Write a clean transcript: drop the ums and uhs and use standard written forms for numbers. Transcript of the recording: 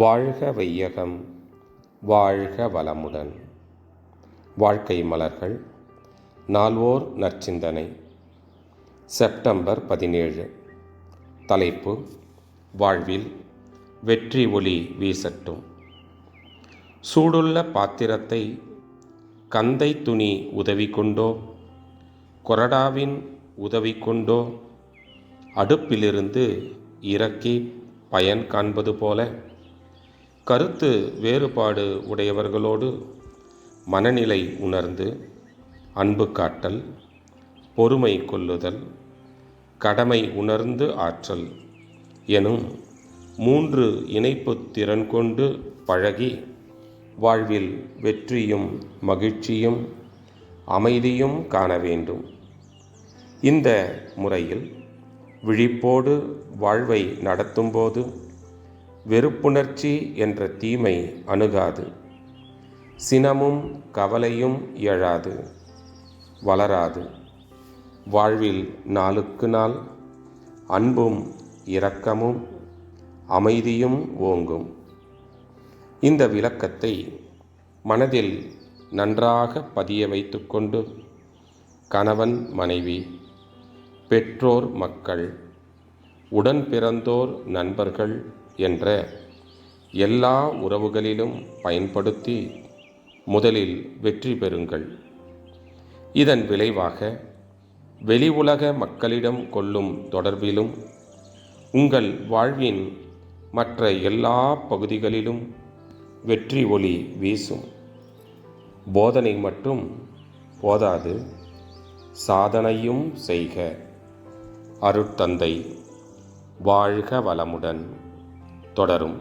வாழ்க வையகம், வாழ்க வளமுடன். வாழ்க்கை மலர்கள் நால்வோர் நற்சிந்தனை, செப்டம்பர் 17. தலைப்பு: வாழ்வில் வெற்றி ஒளி வீசட்டும். சூடுள்ள பாத்திரத்தை கந்தை துணி உதவி கொண்டோ கொறடாவின் உதவி கொண்டோ அடுப்பிலிருந்து இறக்கி பயன் காண்பது போல, கருத்து வேறுபாடு உடையவர்களோடு மனநிலை உணர்ந்து அன்பு காட்டல், பொறுமை கொள்ளுதல், கடமை உணர்ந்து ஆற்றல் எனும் 3 இணைப்பு திறன் கொண்டு பழகி வாழ்வில் வெற்றியும் மகிழ்ச்சியும் அமைதியும் காண வேண்டும். இந்த முறையில் விழிப்போடு வாழ்வை நடத்தும்போது வெறுப்புணர்ச்சி என்ற தீமை அணுகாது, சினமும் கவலையும் எழாது, வளராது. வாழ்வில் நாளுக்கு நாள் அன்பும் இரக்கமும் அமைதியும் ஓங்கும். இந்த விளக்கத்தை மனதில் நன்றாக பதிய வைத்துக்கொண்டு கணவன் மனைவி, பெற்றோர் மக்கள், உடன் பிறந்தோர் நண்பர்கள் என்ற எல்லா உறவுகளிலும் பயன்படுத்தி முதலில் வெற்றி பெறுங்கள். இதன் விளைவாக வெளி உலக மக்களிடம் கொள்ளும் தொடர்பிலும் உங்கள் வாழ்வின் மற்ற எல்லா பகுதிகளிலும் வெற்றி ஒளி வீசும். போதனை மட்டும் போதாது, சாதனையும் செய்க. அருட்தந்தை. வாழ்க வளமுடன். தொடரும்.